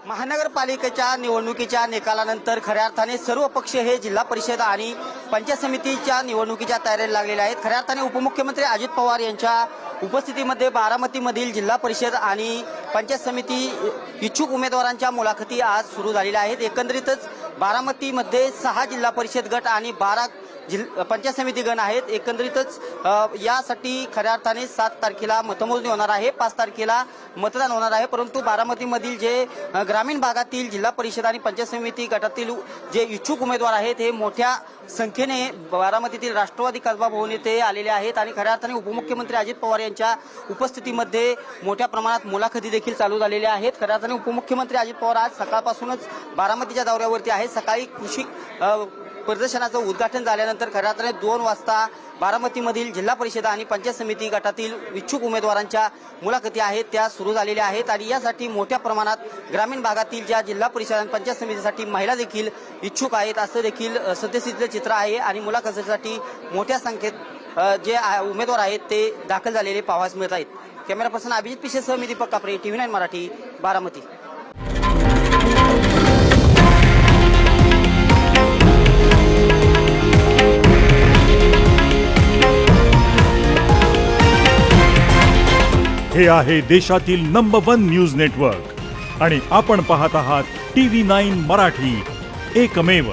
महानगरपालिकेच्या निवडणुकीच्या निकालानंतर खऱ्या अर्थाने सर्व पक्ष हे जिल्हा परिषद आणि पंचायत समितीच्या निवडणुकीच्या तयारीला लागलेले आहेत। खऱ्या अर्थाने उपमुख्यमंत्री अजित पवार यांच्या उपस्थितीमध्ये बारामतीमधील जिल्हा परिषद आणि पंचायत समिती इच्छुक उमेदवारांच्या मुलाखती आज सुरू झालेल्या आहेत। एकंदरीतच बारामतीमध्ये 6 जिल्हा परिषद गट आणि 12 पंचायत समिती गण आहेत। एकंदरीतच यासाठी खऱ्या अर्थाने 7 तारखेला मतमोजणी होणार आहे, 5 तारखेला मतदान होणार आहे। परंतु बारामतीमधील जे ग्रामीण भागातील जिल्हा परिषद आणि पंचायत समिती गटातील जे इच्छुक उमेदवार आहेत हे मोठ्या संख्येने बारामतीतील राष्ट्रवादी कसबा भवन येथे आलेले आहेत आणि खऱ्या अर्थाने उपमुख्यमंत्री अजित पवार यांच्या उपस्थितीमध्ये मोठ्या प्रमाणात मुलाखती देखील चालू झालेल्या आहेत। खऱ्या अर्थाने उपमुख्यमंत्री अजित पवार आज सकाळपासूनच बारामतीच्या दौऱ्यावरती आहेत। सकाळी कृषी प्रदर्शनाचं उद्घाटन झाल्यानंतर खऱ्या अर्थाने 2 वाजता बारामतीमधील जिल्हा परिषद आणि पंचायत समिती गटातील इच्छुक उमेदवारांच्या मुलाखती आहेत त्या सुरू झालेल्या आहेत आणि यासाठी मोठ्या प्रमाणात ग्रामीण भागातील ज्या जिल्हा परिषद आणि पंचायत समितीसाठी महिला देखील इच्छुक आहेत असं देखील सद्यस्थितीचे चित्र आहे आणि मुलाखतीसाठी मोठ्या संख्येत जे उमेदवार आहेत ते दाखल झालेले पाहावयास मिळत आहेत। कॅमेरा पर्सन अभिजित पिशेसह मी दीपक कापरे, TV9 मराठी, बारामती। हे आहे देशातील नंबर 1 न्यूज नेटवर्क आणि आपण पाहत आहात TV9 मराठी, एकमेव।